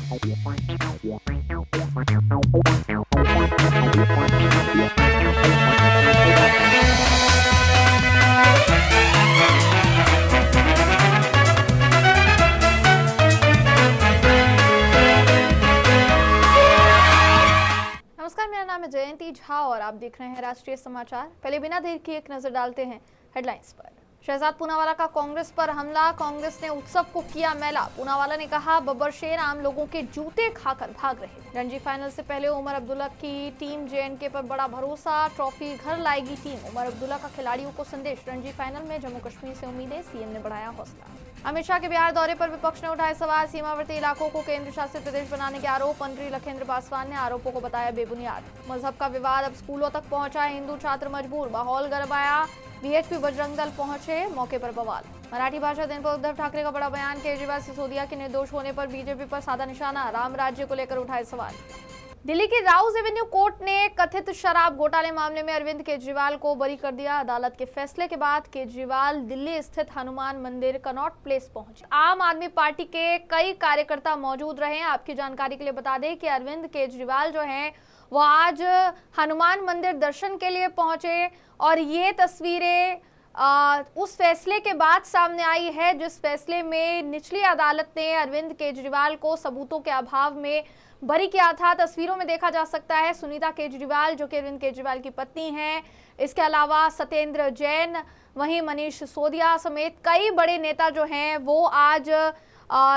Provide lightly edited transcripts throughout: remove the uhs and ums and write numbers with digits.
नमस्कार, मेरा नाम है जयंती झा और आप देख रहे हैं राष्ट्रीय समाचार। पहले बिना देर की एक नजर डालते हैं हेडलाइंस पर। शहजाद पूनावाला का कांग्रेस पर हमला, कांग्रेस ने उत्सव को किया मैला। पूनावाला ने कहा बब्बर शेर आम लोगों के जूते खाकर भाग रहे। रणजी फाइनल से पहले उमर अब्दुल्ला की टीम जेएनके पर बड़ा भरोसा, ट्रॉफी घर लाएगी टीम। उमर अब्दुल्ला का खिलाड़ियों को संदेश, रणजी फाइनल में जम्मू कश्मीर से उम्मीदें, सीएम ने बढ़ाया हौसला। अमित शाह के बिहार दौरे पर विपक्ष ने उठाए सवाल, सीमावर्ती इलाकों को केंद्र शासित प्रदेश बनाने के आरोप। मंत्री लखेंद्र पासवान ने आरोपों को बताया बेबुनियाद। मजहब का विवाद अब स्कूलों तक पहुंचा, हिंदू छात्र मजबूर, माहौल गरमाया। बीएचपी बजरंग दल पहुंचे, मौके पर बवाल। मराठी भाषा दिन पर उद्धव ठाकरे का बड़ा बयान, केजरीवाल सिसोदिया के निर्दोष होने पर बीजेपी पर साधा निशाना। राम राज्य को लेकर उठाए सवाल। दिल्ली की राउज एवेन्यू कोर्ट ने कथित शराब घोटाले मामले में अरविंद केजरीवाल को बरी कर दिया। अदालत के फैसले के बाद केजरीवाल दिल्ली स्थित हनुमान मंदिर कनॉट प्लेस पहुंचे। आम आदमी पार्टी के कई कार्यकर्ता मौजूद रहे। आपकी जानकारी के लिए बता दें कि अरविंद केजरीवाल जो हैं वो आज हनुमान मंदिर दर्शन के लिए पहुंचे और ये तस्वीरें उस फैसले के बाद सामने आई है जिस फैसले में निचली अदालत ने अरविंद केजरीवाल को सबूतों के अभाव में बरी किया था। तस्वीरों में देखा जा सकता है सुनीता केजरीवाल जो कि अरविंद केजरीवाल की पत्नी हैं, इसके अलावा सत्येंद्र जैन, वहीं मनीष सिसोदिया समेत कई बड़े नेता जो हैं वो आज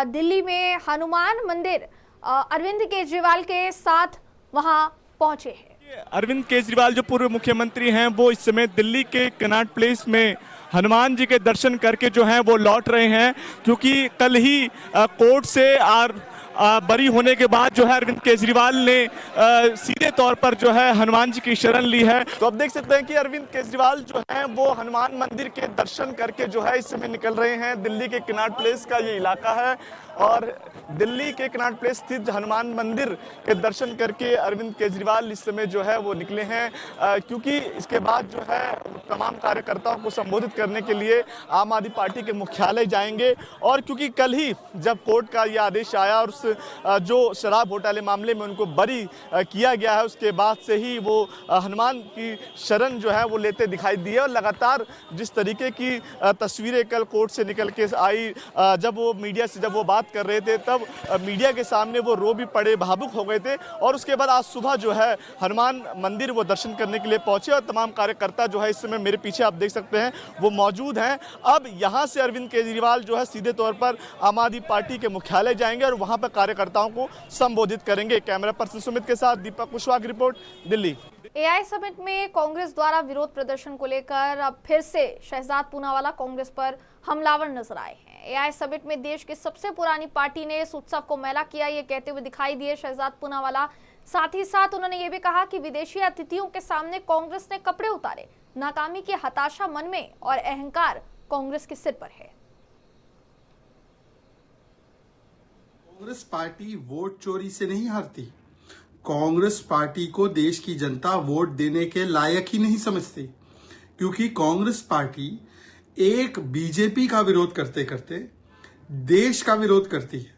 दिल्ली में हनुमान मंदिर अरविंद केजरीवाल के साथ वहां पहुंचे हैं। अरविंद केजरीवाल जो पूर्व मुख्यमंत्री हैं वो इस समय दिल्ली के कनॉट प्लेस में हनुमान जी के दर्शन करके जो हैं वो लौट रहे हैं, क्योंकि कल ही कोर्ट से बरी होने के बाद जो है अरविंद केजरीवाल ने सीधे तौर पर जो है हनुमान जी की शरण ली है। तो अब देख सकते हैं कि अरविंद केजरीवाल जो है वो हनुमान मंदिर के दर्शन करके जो है इस समय निकल रहे हैं। दिल्ली के कनॉट प्लेस का ये इलाका है और दिल्ली के कनॉट प्लेस स्थित हनुमान मंदिर के दर्शन करके अरविंद केजरीवाल इस समय जो है वो निकले हैं, क्योंकि इसके बाद जो है तमाम कार्यकर्ताओं को संबोधित करने के लिए आम आदमी पार्टी के मुख्यालय जाएंगे। और क्योंकि कल ही जब कोर्ट का यह आदेश आया और उस जो शराब घोटाले मामले में उनको बरी किया गया है उसके बाद से ही वो हनुमान की शरण जो है वो लेते दिखाई दिए। और लगातार जिस तरीके की तस्वीरें कल कोर्ट से निकल के आई, जब वो मीडिया से जब वो बात कर रहे थे तब मीडिया के सामने वो रो भी पड़े, भावुक हो गए थे। और उसके बाद आज सुबह जो है हनुमान मंदिर वो दर्शन करने के लिए पहुंचे और तमाम कार्यकर्ता जो है इस समय मेरे पीछे आप देख सकते हैं वो मौजूद हैं। अब यहाँ से अरविंद केजरीवाल जो है सीधे तौर पर आम आदमी पार्टी के मुख्यालय जाएंगे और वहाँ पर कार्यकर्ताओं को संबोधित करेंगे। कैमरा पर्सन सुमित के साथ दीपक कुशवाहा की रिपोर्ट, दिल्ली। एआई समिट में कांग्रेस द्वारा विरोध प्रदर्शन को लेकर अब फिर से शहजाद पूनावाला कांग्रेस पर हमलावर नजर आए हैं। एआई समिट में देश की सबसे पुरानी पार्टी ने इस उत्सव को मैला किया, ये कहते हुए दिखाई दिए शहजाद पूनावाला। साथ ही साथ उन्होंने ये भी कहा कि विदेशी अतिथियों के सामने कांग्रेस ने कपड़े उतारे। नाकामी की हताशा मन में और अहंकार कांग्रेस के सिर पर है। कांग्रेस पार्टी वोट चोरी से नहीं हारती। कांग्रेस पार्टी को देश की जनता वोट देने के लायक ही नहीं समझती, क्योंकि कांग्रेस पार्टी एक बीजेपी का विरोध करते करते देश का विरोध करती है।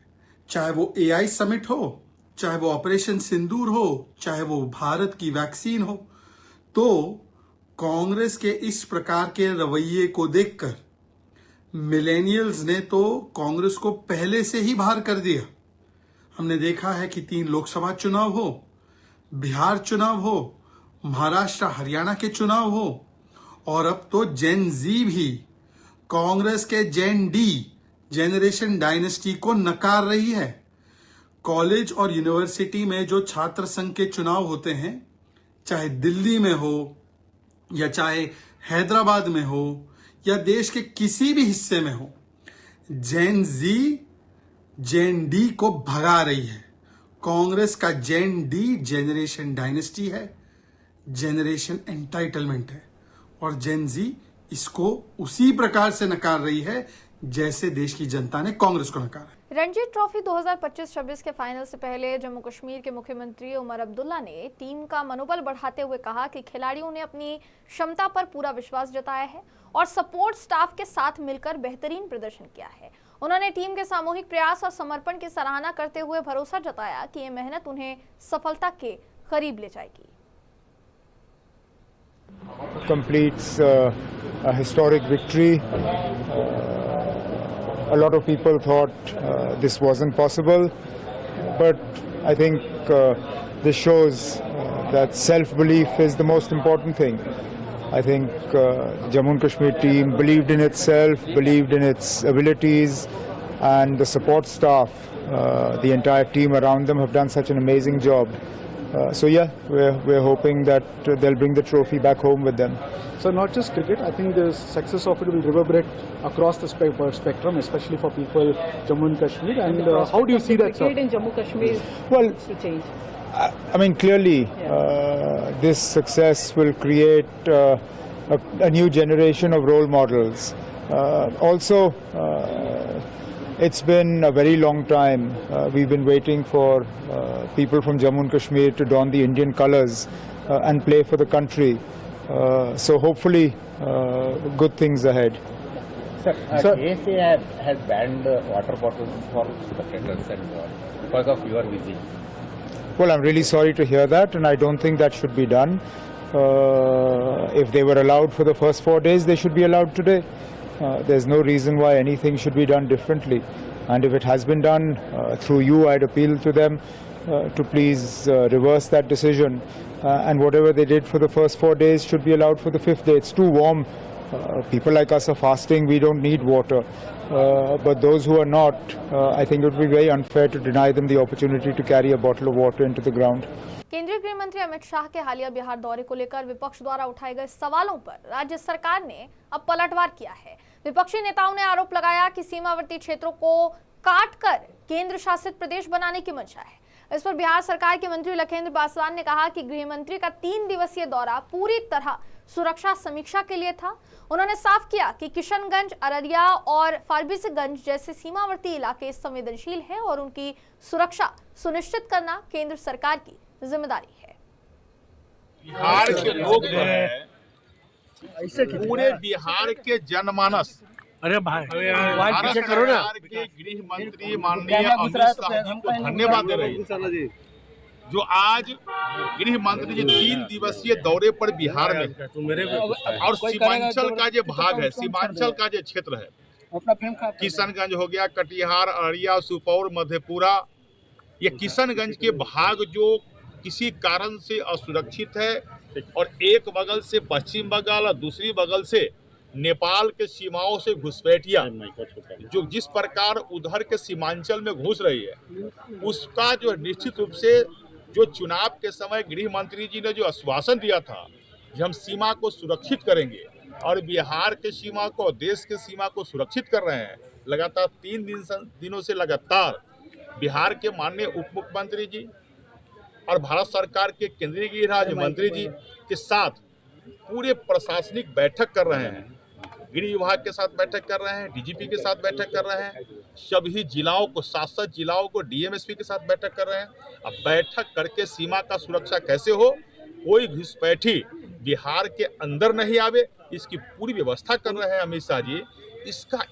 चाहे वो एआई समिट हो, चाहे वो ऑपरेशन सिंदूर हो, चाहे वो भारत की वैक्सीन हो, तो कांग्रेस के इस प्रकार के रवैये को देखकर मिलेनियल्स ने तो कांग्रेस को पहले से ही बाहर कर दिया। हमने देखा है कि 3 लोकसभा चुनाव हो, बिहार चुनाव हो, महाराष्ट्र हरियाणा के चुनाव हो और अब तो जेन जी भी कांग्रेस के जेन डी जेनरेशन डायनेस्टी को नकार रही है। कॉलेज और यूनिवर्सिटी में जो छात्र संघ के चुनाव होते हैं, चाहे दिल्ली में हो या चाहे हैदराबाद में हो या देश के किसी भी हिस्से में हो, जेन जी जेन डी को भगा रही है। कांग्रेस का जेन डी जेनरेशन डायनेस्टी है, जेनरेशन एंटाइटलमेंट है और जेन जी इसको उसी प्रकार से नकार रही है जैसे देश की जनता ने कांग्रेस को नकारा है। रणजी ट्रॉफी 2025-26 के फाइनल से पहले जम्मू कश्मीर के मुख्यमंत्री उमर अब्दुल्ला ने टीम का मनोबल बढ़ाते हुए कहा कि खिलाड़ियों ने अपनी क्षमता पर पूरा विश्वास जताया है और सपोर्ट स्टाफ के साथ मिलकर बेहतरीन प्रदर्शन किया है। उन्होंने टीम के सामूहिक प्रयास और समर्पण की सराहना करते हुए भरोसा जताया कि ये मेहनत उन्हें सफलता के करीब ले जाएगी। Completes a historic victory. A lot of people thought this wasn't possible, but I think this shows that self-belief is the most important thing. I think Jammu and Kashmir team believed in itself, believed in its abilities, and the support staff, the entire team around them have done such an amazing job. So yeah, we're hoping that they'll bring the trophy back home with them. So not just cricket, I think the success of it will reverberate across the spectrum, especially for people Jammu and Kashmir. And how do you see that, sir? Cricket in Jammu Kashmir Well, needs to change. I mean, clearly, this success will create a new generation of role models. Also, it's been a very long time. We've been waiting for people from Jammu and Kashmir to don the Indian colours and play for the country. So hopefully, good things ahead. Sir, KSA has banned water bottles for spectators and because of your visit. Well, I'm really sorry to hear that, and I don't think that should be done. If they were allowed for the first 4 days, they should be allowed today. There's no reason why anything should be done differently. And if it has been done through you, I'd appeal to them to please reverse that decision. And whatever they did for the first 4 days should be allowed for the 5th day. It's too warm. People like us are fasting. We don't need water. But those who are not, I think it would be very unfair to deny them the opportunity to carry a bottle of water into the ground. केंद्रीय गृह मंत्री अमित शाह के हालिया बिहार दौरे को लेकर विपक्ष द्वारा उठाए गए सवालों पर राज्य सरकार ने अब पलटवार किया है। विपक्षी नेताओं ने आरोप लगाया कि सीमावर्ती क्षेत्रों को काटकर केंद्र शासित प्रदेश बनाने की मंशा है। इस पर बिहार सरकार के मंत्री लखेंद्र पासवान ने कहा कि गृह मंत्री का 3 दिवसीय दौरा पूरी तरह सुरक्षा समीक्षा के लिए था। उन्होंने साफ किया कि किशनगंज, अररिया और फारबिसगंज जैसे सीमावर्ती इलाके संवेदनशील हैं और उनकी सुरक्षा सुनिश्चित करना केंद्र सरकार की जिम्मेदारी है। बिहार के लोग जो है पूरे बिहार के जनमानस भारत सरकार के गृह मंत्री माननीय अमित शाह जी को धन्यवाद दे रही है, जो आज गृह मंत्री जी 3 दिवसीय दौरे पर बिहार में और सीमांचल का जो भाग है, सीमांचल का जो क्षेत्र है, किशनगंज हो गया, कटिहार, अररिया, सुपौल, मधेपुरा, ये किशनगंज के भाग जो किसी कारण से असुरक्षित है और एक बगल से पश्चिम बंगाल और दूसरी बगल से नेपाल के सीमाओं से घुसपैठिया जो जिस प्रकार उधर के सीमांचल में घुस रही है, उसका जो निश्चित रूप से जो चुनाव के समय गृह मंत्री जी ने जो आश्वासन दिया था कि हम सीमा को सुरक्षित करेंगे और बिहार के सीमा को, देश के सीमा को सुरक्षित कर रहे हैं। लगातार 3 दिनों से लगातार बिहार के माननीय उप मुख्यमंत्री जी और भारत सरकार के केंद्रीय गृह राज्य मंत्री जी के साथ पूरे प्रशासनिक बैठक कर रहे हैं, गृह विभाग के साथ बैठक कर रहे हैं, डीजीपी के साथ बैठक कर रहे हैं, सभी जिलाओं को 7 जिलाओं को डीएमएसपी के साथ बैठक कर रहे हैं। अब बैठक करके सीमा का सुरक्षा कैसे हो, कोई घुसपैठी बिहार के अंदर नहीं आवे, इसकी पूरी व्यवस्था कर रहे हैं अमित शाह जी।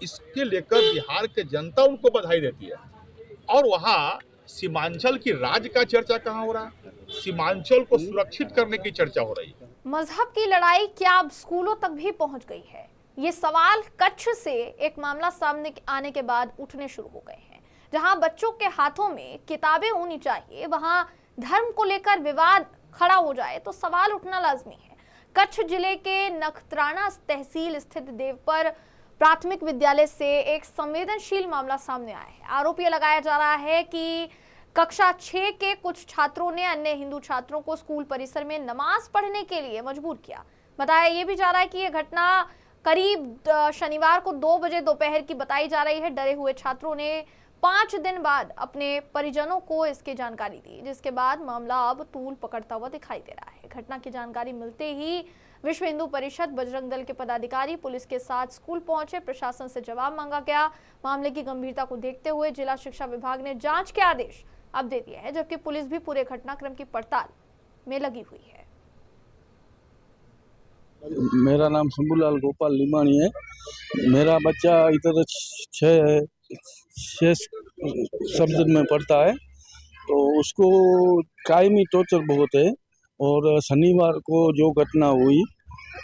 इसके लेकर बिहार के जनता उनको बधाई देती है। और वहाँ सीमांचल की राज्य का चर्चा कहाँ हो रहा है, सीमांचल को सुरक्षित करने की चर्चा हो रही है। मजहब की लड़ाई क्या अब स्कूलों तक भी पहुंच गई है? ये सवाल कच्छ से एक मामला सामने आने के बाद उठने शुरू हो गए हैं। जहां बच्चों के हाथों में किताबें होनी चाहिए, वहां धर्म को लेकर विवाद खड़ा हो जाए तो सवाल उठना लाजमी है। कच्छ जिले के नखत्राना तहसील स्थित देवपर प्राथमिक विद्यालय से एक संवेदनशील मामला सामने आया है। आरोप ये लगाया जा रहा है कि कक्षा 6 के कुछ छात्रों ने अन्य हिंदू छात्रों को स्कूल परिसर में नमाज पढ़ने के लिए मजबूर किया। बताया ये भी जा रहा है कि यह घटना करीब शनिवार को 2 बजे दोपहर की बताई जा रही है। डरे हुए छात्रों ने 5 दिन बाद अपने परिजनों को इसकी जानकारी दी, जिसके बाद मामला अब तूल पकड़ता हुआ दिखाई दे रहा है। घटना की जानकारी मिलते ही विश्व हिंदू परिषद, बजरंग दल के पदाधिकारी पुलिस के साथ स्कूल पहुंचे। प्रशासन से जवाब मांगा गया। मामले की गंभीरता को देखते हुए जिला शिक्षा विभाग ने जांच के आदेश अब दे दिए हैं, जबकि पुलिस भी पूरे घटनाक्रम की पड़ताल में लगी हुई है। मेरा नाम शंभूलाल गोपाल लिमानी है। मेरा बच्चा इधर 6 शेष शब्द में पड़ता है, तो उसको कायमी टॉर्चर बहुत है। और शनिवार को जो घटना हुई,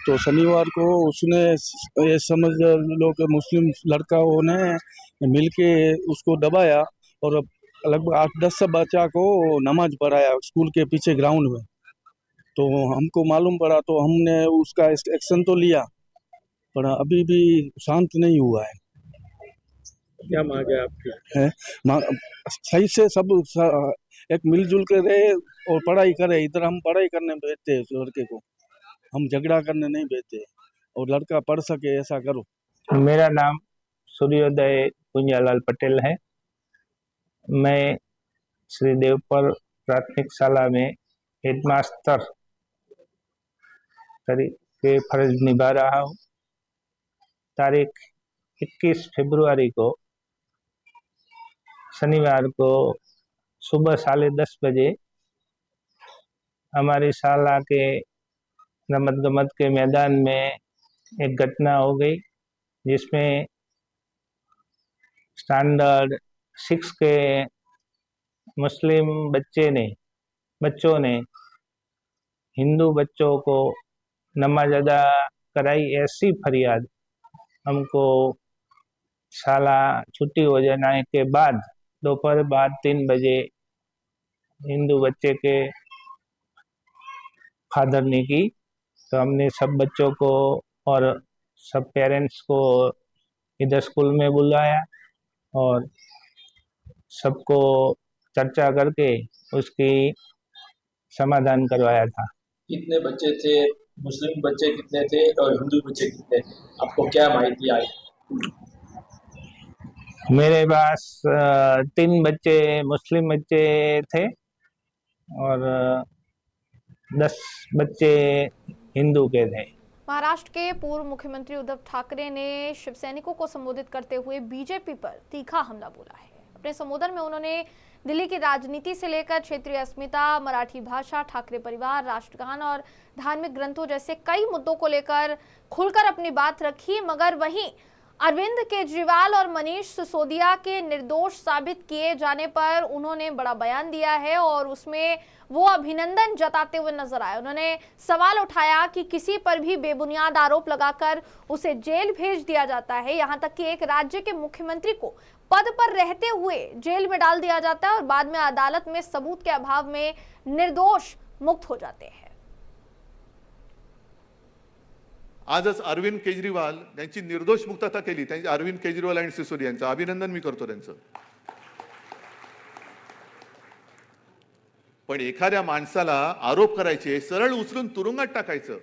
तो शनिवार को उसने ये समझ लो कि मुस्लिम लड़काओं ने मिलके उसको दबाया और लगभग 8-10 बच्चा को नमाज पढ़ाया स्कूल के पीछे ग्राउंड में। तो हमको मालूम पड़ा तो हमने उसका एक्शन तो लिया, पर अभी भी शांत नहीं हुआ है। क्या मांग है आपकी? है सही से सब एक मिलजुल के रहे और पढ़ाई करे। इधर हम पढ़ाई करने भेजते हैं लड़के को, हम झगड़ा करने नहीं भेजते, और लड़का पढ़ सके ऐसा करो। मेरा नाम सूर्योदय कुंजालाल पटेल है। मैं श्री देवपर प्राथमिक शाला में हेडमास्टर के फर्ज निभा रहा हूँ। तारीख 21 फरवरी को शनिवार को सुबह 10:30 बजे हमारी शाला के रमत गमत के मैदान में एक घटना हो गई, जिसमें स्टैंडर्ड 6 के मुस्लिम बच्चों ने हिंदू बच्चों को नमाज अदा कराई, ऐसी फरियाद हमको शाला छुट्टी हो जाने के बाद दोपहर बाद 3 बजे हिंदू बच्चे के फादर ने की। तो हमने सब बच्चों को और सब पेरेंट्स को इधर स्कूल में बुलाया और सबको चर्चा करके उसकी समाधान करवाया था। कितने बच्चे थे, मुस्लिम बच्चे कितने थे और हिंदू बच्चे कितने थे, आपको क्या माहिती आई? मेरे पास 3 बच्चे मुस्लिम बच्चे थे और 10 बच्चे हिंदू के थे। महाराष्ट्र के पूर्व मुख्यमंत्री उद्धव ठाकरे ने शिवसैनिकों को संबोधित करते हुए बीजेपी पर तीखा हमला बोला है। अपने संबोधन में उन्होंने दिल्ली की राजनीति से लेकर क्षेत्रीय अस्मिता, मराठी भाषा, ठाकरे परिवार, राष्ट्रगान और धार्मिक ग्रंथों जैसे कई मुद्दों को लेकर खुलकर अपनी बात रखी। मगर वहीं अरविंद केजरीवाल और मनीष सिसोदिया के निर्दोष साबित किए जाने पर उन्होंने बड़ा बयान दिया है और उसमें वो अभिनंदन जताते हुए नजर आए। उन्होंने सवाल उठाया कि किसी पर भी बेबुनियाद आरोप लगाकर उसे जेल भेज दिया जाता है, यहाँ तक कि एक राज्य के मुख्यमंत्री को पद पर रहते हुए जेल में डाल दिया जाता है और बाद में अदालत में सबूत के अभाव में निर्दोष मुक्त हो जाते हैं। आजच अरविंद केजरीवाल यांची निर्दोष मुक्तता केली। त्यांची अरविंद केजरीवाल आणि सिसोदिया यांचं अभिनंदन मी करतो त्यांचं। पण एखाद्या माणसाला आरोप करायचे, सरळ उचलून तुरुंगात टाकायचं।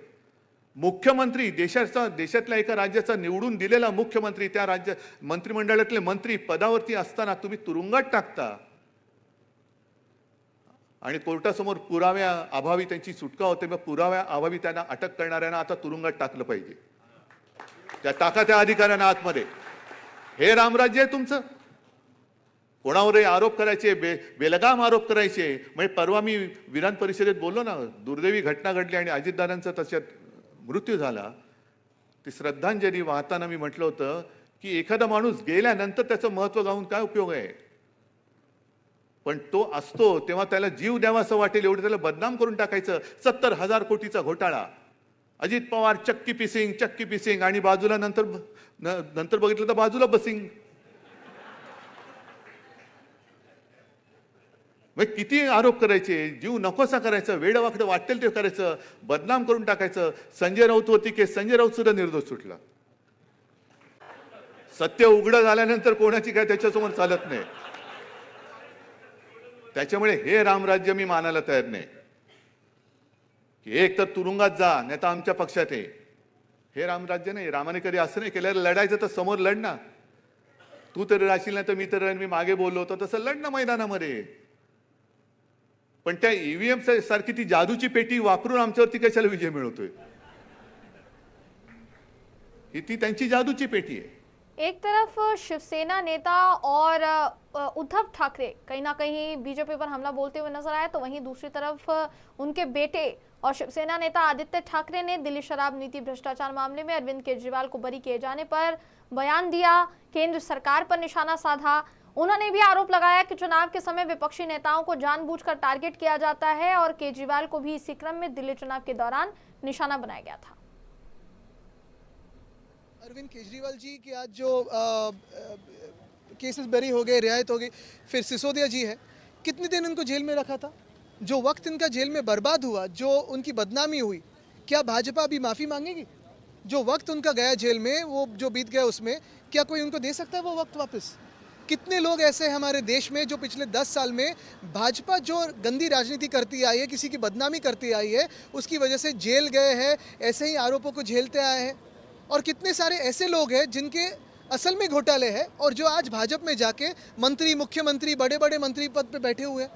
मुख्यमंत्री देशातल्या एका राज्याचा निवडून दिलेला मुख्यमंत्री, त्या राज्य मंत्रिमंडळातले मंत्री पदावरती असताना तुम्ही तुरुंगात टाकता आणि कोर्टासमोर पुराव्या अभावी त्यांची सुटका होते। मग पुराव्या अभावी त्यांना अटक करणाऱ्यांना आता तुरुंगात टाकलं पाहिजे। टाका त्या अधिकाऱ्यांना आतमध्ये। हे रामराज्य आहे तुमचं? कोणावरही आरोप करायचे, बेलगाम आरोप करायचे। म्हणजे परवा मी विधान परिषदेत बोललो ना, दुर्दैवी घटना घडली आणि अजितदादांचा त्याच्यात मृत्यू झाला। ती श्रद्धांजली वाहताना मी म्हटलं होतं की एखादा माणूस गेल्यानंतर त्याचं महत्त्व गाऊन काय उपयोग आहे? पण तो असतो तेव्हा त्याला जीव द्यावा असं वाटेल एवढं त्याला बदनाम करून टाकायचं। 70,000 कोटीचा घोटाळा, अजित पवार चक्की पिसिंग आणि बाजूला नंतर बघितलं तर बाजूला बसिंग। मग किती आरोप करायचे, जीव नकोसा करायचा, वेडवाकडं वाटेल ते करायचं, बदनाम करून टाकायचं। संजय राऊत होती केस, संजय राऊत सुद्धा निर्दोष सुटला। सत्य उघड झाल्यानंतर कोणाची काय त्याच्यासमोर चालत नाही। त्याच्यामुळे हे रामराज्य मी मानायला तयार नाही की एक तर तुरुंगात जा नाही तर आमच्या पक्षात आहे। हे रामराज्य नाही। रामाने कधी असं नाही केलं, लढायचं तर समोर लढ ना। तू तरी राशील ना तर मी तर मी मागे बोललो होतो तसं लढ ना मैदानामध्ये। पण त्या ईव्हीएम सारखी ती जादूची पेटी वापरून आमच्यावरती कशाला विजय मिळवतोय? ही ती त्यांची जादूची पेटी आहे। एक तरफ शिवसेना नेता और उद्धव ठाकरे कहीं ना कहीं बीजेपी पर हमला बोलते हुए नजर आए, तो वहीं दूसरी तरफ उनके बेटे और शिवसेना नेता आदित्य ठाकरे ने दिल्ली शराब नीति भ्रष्टाचार मामले में अरविंद केजरीवाल को बरी किए जाने पर बयान दिया, केंद्र सरकार पर निशाना साधा। उन्होंने भी आरोप लगाया कि चुनाव के समय विपक्षी नेताओं को जानबूझकर टारगेट किया जाता है और केजरीवाल को भी इसी क्रम में दिल्ली चुनाव के दौरान निशाना बनाया गया था। अरविंद केजरीवाल जी की आज जो केसेस बरी हो गए, रियायत हो गई, फिर सिसोदिया जी है, कितने दिन उनको जेल में रखा था? जो वक्त इनका जेल में बर्बाद हुआ, जो उनकी बदनामी हुई, क्या भाजपा अभी माफ़ी मांगेगी? जो वक्त उनका गया जेल में, वो जो बीत गया, उसमें क्या कोई उनको दे सकता है वो वक्त वापस? कितने लोग ऐसे हैं हमारे देश में जो पिछले 10 साल में भाजपा जो गंदी राजनीति करती आई है, किसी की बदनामी करती आई है, उसकी वजह से जेल गए हैं, ऐसे ही आरोपों को झेलते आए हैं। और कितने सारे ऐसे लोग हैं जिनके असल में घोटाले हैं और जो आज भाजपा में जाके मंत्री, मुख्यमंत्री, बड़े बड़े मंत्री पद पे बैठे हुए हैं।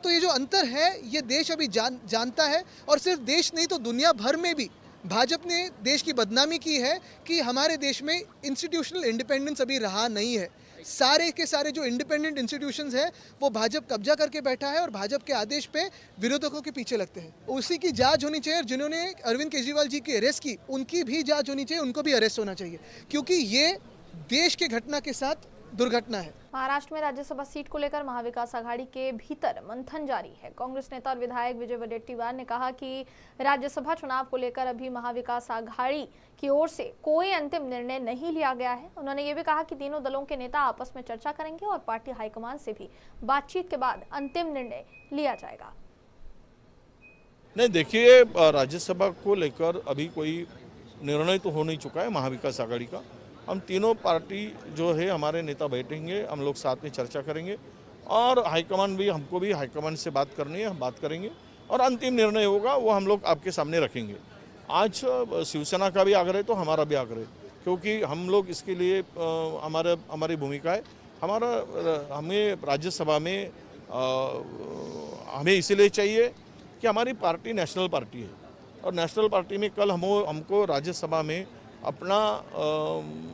तो ये जो अंतर है, ये देश अभी जानता है, और सिर्फ देश नहीं तो दुनिया भर में भी भाजपा ने देश की बदनामी की है कि हमारे देश में इंस्टीट्यूशनल इंडिपेंडेंस अभी रहा नहीं है। सारे के सारे जो इंडिपेंडेंट इंस्टीट्यूशंस हैं वो भाजपा कब्जा करके बैठा है और भाजपा के आदेश पे विरोधकों के पीछे लगते हैं। उसी की जांच होनी चाहिए। जिन्होंने अरविंद केजरीवाल जी की अरेस्ट की, उनकी भी जांच होनी चाहिए, उनको भी अरेस्ट होना चाहिए, क्योंकि ये देश के घटना के साथ दुर्घटना है। महाराष्ट्र में राज्यसभा सीट को लेकर महाविकास आघाड़ी के भीतर मंथन जारी है। कांग्रेस नेता और विधायक विजय वडेट्टीवार ने कहा कि राज्यसभा चुनाव को लेकर अभी महाविकास आघाड़ी की ओर से कोई अंतिम निर्णय नहीं लिया गया है। उन्होंने ये भी कहा कि तीनों दलों के नेता आपस में चर्चा करेंगे और पार्टी हाईकमान से भी बातचीत के बाद अंतिम निर्णय लिया जाएगा। नहीं, देखिए, राज्यसभा को लेकर अभी कोई निर्णय तो हो नहीं चुका है महाविकास आघाड़ी का। हम तीनों पार्टी जो है हमारे नेता बैठेंगे, हम लोग साथ में चर्चा करेंगे और हाईकमान भी, हमको भी हाईकमान से बात करनी है, हम बात करेंगे और अंतिम निर्णय होगा वो हम लोग आपके सामने रखेंगे। आज शिवसेना का भी आग्रह तो हमारा भी आग्रह, क्योंकि हम लोग इसके लिए हमारी भूमिका है, हमें राज्यसभा में हमें इसीलिए चाहिए कि हमारी पार्टी नेशनल पार्टी है और नेशनल पार्टी में कल हमको राज्यसभा में अपना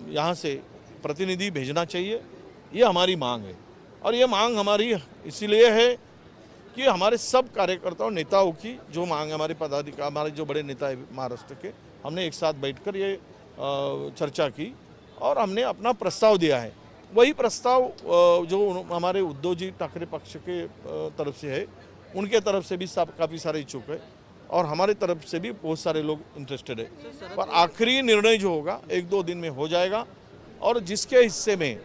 यहाँ से प्रतिनिधि भेजना चाहिए, ये हमारी मांग है। और ये मांग हमारी इसीलिए है कि हमारे सब कार्यकर्ताओं, नेताओं की जो मांग है, हमारे पदाधिकारी, हमारे जो बड़े नेता है महाराष्ट्र के, हमने एक साथ बैठकर ये चर्चा की और हमने अपना प्रस्ताव दिया है। वही प्रस्ताव जो हमारे उद्धव जी ठाकरे पक्ष के तरफ से है, उनके तरफ से भी काफ़ी सारे इच्छुक है और हमारे तरफ से भी बहुत सारे लोग इंटरेस्टेड है। पर आखिरी निर्णय जो होगा 1-2 दिन में हो जाएगा और जिसके हिस्से में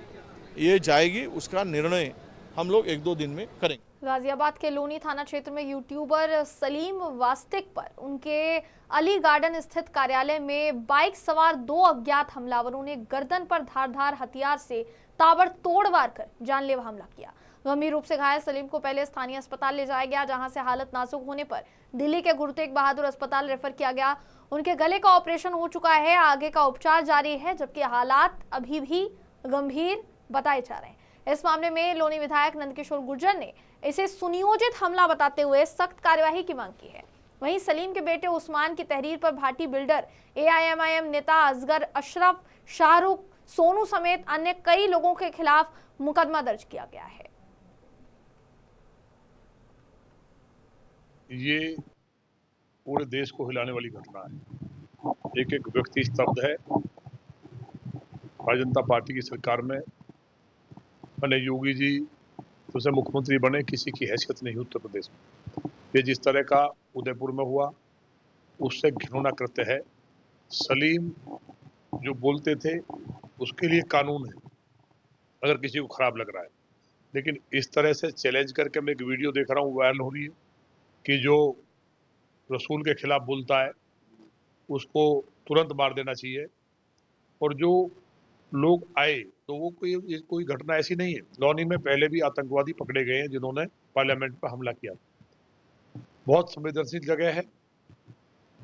ये जाएगी उसका निर्णय हम लोग 1-2 दिन में करेंगे। गाजियाबाद के लोनी थाना क्षेत्र में यूट्यूबर सलीम वास्तिक पर उनके अली गार्डन स्थित कार्यालय में बाइक सवार 2 अज्ञात हमलावरों ने गर्दन पर धारदार हथियार से ताबड़तोड़ वार कर जानलेवा हमला किया। गंभीर रूप से घायल सलीम को पहले स्थानीय अस्पताल ले जाया गया, जहां से हालत नाजुक होने पर दिल्ली के गुरु तेग बहादुर अस्पताल रेफर किया गया। उनके गले का ऑपरेशन हो चुका है, आगे का उपचार जारी है, जबकि हालात अभी भी गंभीर बताए जा रहे हैं। इस मामले में लोनी विधायक नंदकिशोर गुर्जर ने इसे सुनियोजित हमला बताते हुए सख्त कार्यवाही की मांग की है। वहीं सलीम के बेटे उस्मान की तहरीर पर भाटी बिल्डर, AIMIM नेता असगर अशरफ, शाहरुख, सोनू समेत अन्य कई लोगों के खिलाफ मुकदमा दर्ज किया गया है। ये पूरे देश को हिलाने वाली घटना है। एक एक व्यक्ति स्तब्ध है। भारतीय जनता पार्टी की सरकार में बने योगी जी तो से मुख्यमंत्री बने, किसी की हैसियत नहीं उत्तर प्रदेश में। ये जिस तरह का उदयपुर में हुआ उससे घिनौना कृत्य है। सलीम जो बोलते थे उसके लिए कानून है अगर किसी को खराब लग रहा है, लेकिन इस तरह से चैलेंज करके मैं एक वीडियो देख रहा हूँ, वायरल हो रही है कि जो रसूल के खिलाफ बोलता है उसको तुरंत मार देना चाहिए। और जो लोग आए तो वो कोई घटना ऐसी नहीं है। लौनी में पहले भी आतंकवादी पकड़े गए हैं जिन्होंने पार्लियामेंट पर हमला किया। बहुत संवेदनशील जगह है।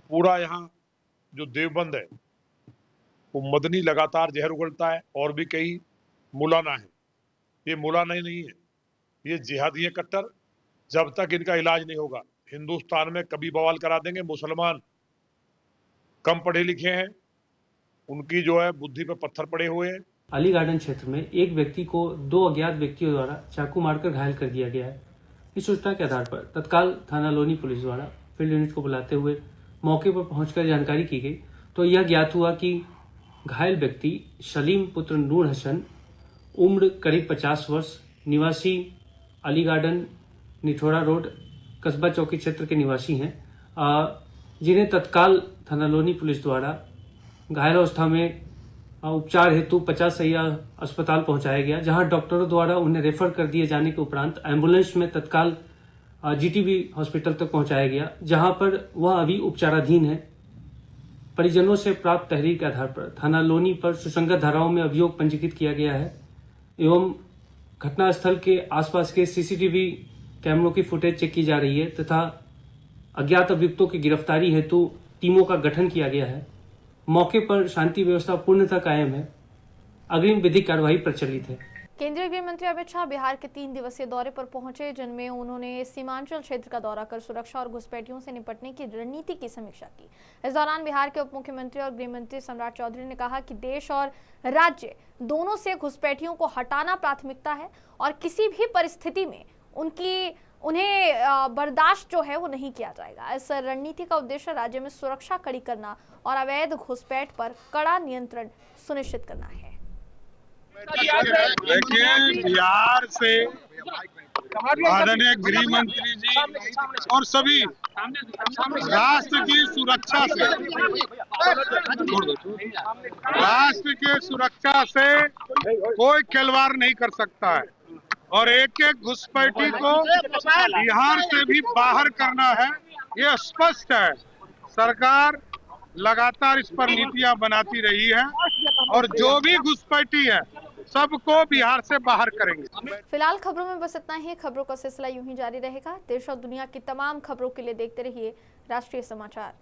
पूरा यहाँ जो देवबंद है वो मदनी लगातार जहर उगलता है और भी कई मौलाना है। ये मौलाना ही नहीं है, ये जिहादी है कट्टर। जब तक इनका इलाज नहीं होगा हिंदुस्तान में कभी बवाल करा देंगे। मुसलमान कम पढ़े लिखे हैं, उनकी जो है बुद्धि पे पत्थर पड़े हुए हैं। अली गार्डन क्षेत्र में एक व्यक्ति को 2 अज्ञात व्यक्तियों द्वारा चाकू मारकर घायल कर दिया गया है। इस सूचना के आधार पर तत्काल थाना लोनी पुलिस द्वारा फील्ड यूनिट को बुलाते हुए मौके पर पहुंचकर जानकारी की गई तो यह ज्ञात हुआ कि घायल व्यक्ति सलीम पुत्र नूर हसन, उम्र करीब 50 वर्ष, निवासी अली गार्डन, निठोरा रोड, कस्बा चौकी क्षेत्र के निवासी हैं, जिन्हें तत्काल थाना लोनी पुलिस द्वारा घायल अवस्था में उपचार हेतु 50 सैया अस्पताल पहुंचाया गया, जहां डॉक्टरों द्वारा उन्हें रेफर कर दिए जाने के उपरांत एम्बुलेंस में तत्काल जीटीबी हॉस्पिटल तक पहुंचाया गया, जहां पर वह अभी उपचाराधीन है। परिजनों से प्राप्त तहरीर के आधार पर थाना लोनी पर सुसंगत धाराओं में अभियोग पंजीकृत किया गया है एवं घटनास्थल के आसपास के सीसीटीवी कैमरों की फुटेज चेक की जा रही है तथा अज्ञात अभियुक्तों की गिरफ्तारी हेतु टीमों का गठन किया गया है। मौके पर शांति व्यवस्था पूर्णतः कायम है। अग्रिम विधिक कार्यवाही प्रचलित है। केंद्रीय गृह मंत्री अमित शाह बिहार के 3 दिवसीय दौरे पर पहुंचे, जिनमें उन्होंने सीमांचल क्षेत्र का दौरा कर सुरक्षा और घुसपैठियों से निपटने की रणनीति की समीक्षा की। इस दौरान बिहार के उप मुख्यमंत्री और गृह मंत्री सम्राट चौधरी ने कहा कि देश और राज्य दोनों से घुसपैठियों को हटाना प्राथमिकता है और किसी भी परिस्थिति में उन्हें बर्दाश्त जो है वो नहीं किया जाएगा। इस रणनीति का उद्देश्य राज्य में सुरक्षा कड़ी करना और अवैध घुसपैठ पर कड़ा नियंत्रण सुनिश्चित करना है। देखिए, बिहार से आदरणीय गृह मंत्री जी और सभी राष्ट्र की सुरक्षा से कोई खिलवाड़ नहीं कर सकता है और एक एक घुसपैठी को बिहार से भी बाहर करना है, ये स्पष्ट है। सरकार लगातार इस पर नीतियां बनाती रही है और जो भी घुसपैठी है सबको बिहार से बाहर करेंगे। फिलहाल खबरों में बस इतना ही। खबरों का सिलसिला यूं ही जारी रहेगा। देश और दुनिया की तमाम खबरों के लिए देखते रहिए राष्ट्रीय समाचार।